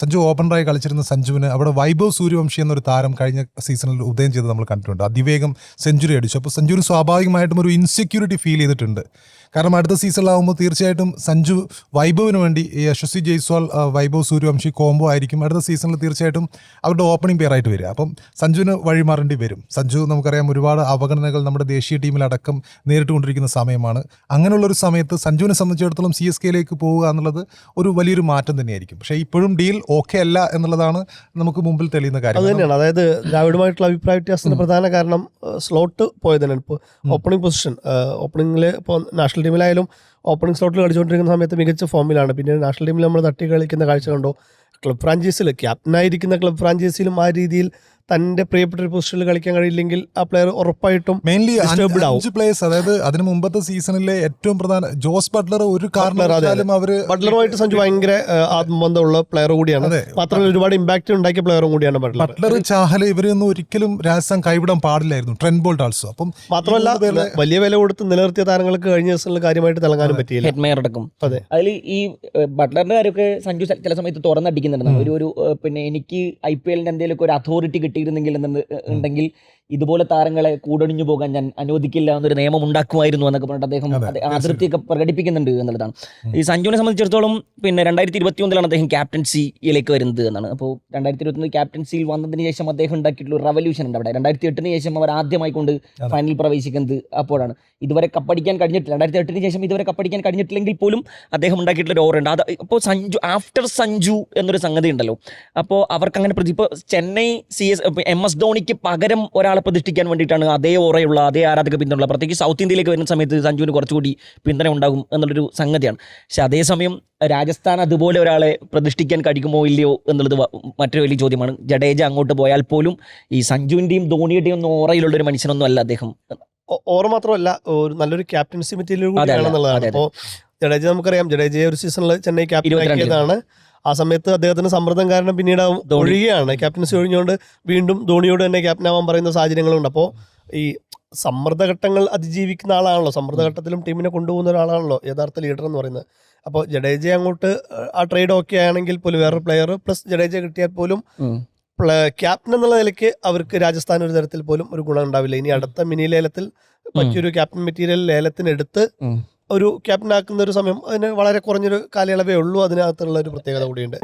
സഞ്ജു ഓപ്പണറായി കളിച്ചിരുന്ന സഞ്ജുവിന് അവിടെ വൈഭവ് സൂര്യവംശി എന്നൊരു താരം കഴിഞ്ഞ സീസണിൽ ഉദയം ചെയ്ത് നമ്മൾ കണ്ടിട്ടുണ്ട്. അതിവേഗം സെഞ്ചുറി അടിച്ചു. അപ്പോൾ സഞ്ജുവിന് സ്വാഭാവികമായിട്ടും ഒരു ഇൻസെക്യൂരിറ്റി ഫീൽ ചെയ്തിട്ടുണ്ട്. കാരണം അടുത്ത സീസണിലാവുമ്പോൾ തീർച്ചയായിട്ടും സഞ്ജു വൈഭവിന് വേണ്ടി ഈ യശസ്വി ജയ്സ്വാൾ വൈഭവ് സൂര്യവംശി കോംബോ ആയിരിക്കും അടുത്ത സീസണിൽ തീർച്ചയായിട്ടും അവരുടെ ഓപ്പണിംഗ് പെയറായിട്ട് വരിക. അപ്പം സഞ്ജുവിന് വഴിമാറേണ്ടി വരും. സഞ്ജു നമുക്കറിയാം ഒരുപാട് അവഗണനകൾ നമ്മുടെ ദേശീയ ടീമിലടക്കം നേരിട്ടുകൊണ്ടിരിക്കുന്ന സമയമാണ്. അങ്ങനെയുള്ളൊരു സമയത്ത് സഞ്ജുവിനെ സംബന്ധിച്ചിടത്തോളം CSKയിലേക്ക് പോവുക എന്നുള്ളത് ഒരു വലിയൊരു മാറ്റം തന്നെയായിരിക്കും. പക്ഷേ ഇപ്പോഴും ഡീൽ ഓക്കെ അല്ല എന്നുള്ളതാണ് നമുക്ക് മുമ്പിൽ തെളിയുന്ന കാര്യം. അത് തന്നെയാണ്. അതായത് ദ്രാവിഡുമായിട്ടുള്ള അഭിപ്രായ വ്യത്യാസത്തിന് പ്രധാന കാരണം സ്ലോട്ട് പോയതന്നെയാണ്. ഇപ്പോൾ ഓപ്പണിംഗ് പൊസിഷൻ, ഓപ്പണിംഗിൽ ഇപ്പോൾ നാഷണൽ ടീമിലായാലും ഓപ്പണിംഗ് സ്ലോട്ടിൽ കളിച്ചുകൊണ്ടിരിക്കുന്ന സമയത്ത് മികച്ച ഫോമിലാണ്. പിന്നെ നാഷണൽ ടീമിൽ നമ്മൾ തട്ടി കളിക്കുന്ന കാഴ്ച കണ്ടോ. ക്ലബ് ഫ്രാഞ്ചൈസിൽ ക്യാപ്റ്റനായിരിക്കുന്ന ക്ലബ് ഫ്രാഞ്ചൈസിലും ആ രീതിയിൽ തന്റെ പ്രിയപ്പെട്ട ഒരു പൊസിഷനിൽ കളിക്കാൻ കഴിയില്ലെങ്കിൽ ആ പ്ലെയർ ഉറപ്പായിട്ടും മെയിൻലി 5 പ്ലേയേഴ്സ്, അതായത് അതിന് മുമ്പത്തെ സീസണിലെ ഏറ്റവും പ്രധാന ജോസ് ബട്ട്ലർ ഒരു കാരണവശാലും അവര് ബട്ട്ലറുമായിട്ട് സഞ്ജു ഭയങ്കര ആത്മബന്ധമുള്ള പ്ലെയർ കൂടിയാണ്. മാത്രമല്ല ഒരുപാട് ഇമ്പാക്ട് ഉണ്ടാക്കിയ പ്ലെയറും കൂടിയാണ് ബട്ട്ലർ. ചാഹൽ ഇവരൊന്നും ഒരിക്കലും രാജസ്ഥാൻ കൈവിടാൻ പാടില്ലായിരുന്നു. Trent Boult also. അപ്പം മാത്രമല്ല വലിയ വില കൊടുത്ത് നിലനിർത്തിയ താരങ്ങൾക്ക് കഴിഞ്ഞ ദിവസങ്ങളിൽ കാര്യമായിട്ട് തിളങ്ങാനും പറ്റിയില്ല. അതെ, അതിൽ ഈ ബട്ട്ലറിന്റെ കാര്യമൊക്കെ സഞ്ജു ചില സമയത്ത് തുറന്നടിക്കുന്നുണ്ട്. ഒരു പിന്നെ എനിക്ക് IPL എന്തെങ്കിലുമൊക്കെ ഒരു അതോറിറ്റി കിട്ടിയിരുന്നെങ്കിൽ ഉണ്ടെങ്കിൽ ഇതുപോലെ താരങ്ങളെ കൂടൊടിഞ്ഞു പോകാൻ ഞാൻ അനുവദിക്കില്ല എന്നൊരു നിയമം ഉണ്ടാക്കുമായിരുന്നു എന്നൊക്കെ പറഞ്ഞിട്ട് അദ്ദേഹം അതൃപ്തിയൊക്കെ പ്രകടിപ്പിക്കുന്നുണ്ട് എന്നുള്ളതാണ്. ഈ സഞ്ജുവിനെ സംബന്ധിച്ചിടത്തോളം പിന്നെ 2021 അദ്ദേഹം ക്യാപ്റ്റൻസിയിലേക്ക് വരുന്നത് എന്നാണ്. അപ്പോൾ 2021 ക്യാപ്റ്റൻസിയിൽ വന്നതിന് ശേഷം അദ്ദേഹം ഉണ്ടാക്കിയിട്ടുള്ള ഒരു റവല്യൂഷൻ ഉണ്ട് അവിടെ. 2008 ശേഷം അവർ ആദ്യമായി കൊണ്ട് ഫൈനൽ പ്രവേശിക്കുന്നത് അപ്പോഴാണ്. ഇതുവരെ കപ്പടിക്കാൻ കഴിഞ്ഞിട്ടില്ല. 2008 ശേഷം ഇതുവരെ കപ്പടിക്കാൻ കഴിഞ്ഞിട്ടില്ലെങ്കിൽ പോലും അദ്ദേഹം ഉണ്ടാക്കിയിട്ടുള്ള ഒരു ഓവർ ഉണ്ട്. അത് ഇപ്പോൾ സഞ്ജു ആഫ്റ്റർ സഞ്ജു എന്നൊരു സംഗതി ഉണ്ടല്ലോ. അപ്പോൾ അവർക്ക് അങ്ങനെ ഇപ്പോൾ ചെന്നൈ MS ധോണിക്ക് പകരം ഒരാളെ പ്രതിഷ്ഠിക്കാൻ വേണ്ടിയിട്ടാണ് അതേ ഓറയുള്ള അതേ ആരാധക പിന്തുണ, പ്രത്യേകിച്ച് സൗത്ത് ഇന്ത്യയിലേക്ക് വരുന്ന സമയത്ത് സഞ്ജുവിന് കുറച്ചുകൂടി പിന്തുണ ഉണ്ടാകും എന്നുള്ളൊരു സംഗതിയാണ്. പക്ഷെ അതേസമയം രാജസ്ഥാൻ അതുപോലെ ഒരാളെ പ്രതിഷ്ഠിക്കാൻ കഴിയുമോ ഇല്ലയോ എന്നുള്ളത് മറ്റൊരു വലിയ ചോദ്യമാണ്. ജഡേജ അങ്ങോട്ട് പോയാൽ പോലും ഈ സഞ്ജുവിൻ്റെയും ധോണിയുടെയും ഒന്നും ഓറയിലുള്ളൊരു മനുഷ്യനൊന്നും അല്ല അദ്ദേഹം. ഓറ മാത്രമല്ല, ഒരു നല്ലൊരു ക്യാപ്റ്റൻസി മെറ്റീരിയൽ കൂടിയാണെന്നുള്ളതാണ്. അപ്പോൾ ജഡേജ നമുക്കറിയാം, ജഡേജയെ ഒരു സീസണിൽ ചെന്നൈ ക്യാപ്റ്റനാക്കിയതാണ്. ആ സമയത്ത് അദ്ദേഹത്തിന് സമ്മർദ്ദം കാരണം പിന്നീട് ഒഴിയുകയാണ്. ക്യാപ്റ്റൻസി ഒഴിഞ്ഞുകൊണ്ട് വീണ്ടും ധോണിയോട് തന്നെ ക്യാപ്റ്റനാവാൻ പറയുന്ന സാഹചര്യങ്ങളുണ്ട്. അപ്പോൾ ഈ സമ്മർദ്ദഘട്ടങ്ങൾ അതിജീവിക്കുന്ന ആളാണല്ലോ, സമ്മർദ്ദഘട്ടത്തിലും ടീമിനെ കൊണ്ടുപോകുന്ന ഒരാളാണല്ലോ യഥാർത്ഥ ലീഡർ എന്ന് പറയുന്നത്. അപ്പോൾ ജഡേജ അങ്ങോട്ട് ആ ട്രേഡ് ഓക്കെ ആണെങ്കിൽ പോലും വേറൊരു പ്ലെയർ പ്ലസ് ജഡേജ കിട്ടിയാൽ പോലും ക്യാപ്റ്റൻ എന്നുള്ള നിലയ്ക്ക് അവർക്ക് രാജസ്ഥാൻ ഒരു തരത്തിൽ പോലും ഒരു ഗുണം ഉണ്ടാവില്ല. ഇനി അടുത്ത മിനി ലേലത്തിൽ മറ്റൊരു ക്യാപ്റ്റൻ മെറ്റീരിയൽ ലേലത്തിനെടുത്ത് ഒരു ക്യാപ്റ്റൻ ആക്കുന്ന ഒരു സമയം അതിന് വളരെ കുറഞ്ഞൊരു കാലയളവേ ഉള്ളൂ. അതിനകത്തുള്ള ഒരു പ്രത്യേകത കൂടിയുണ്ട്.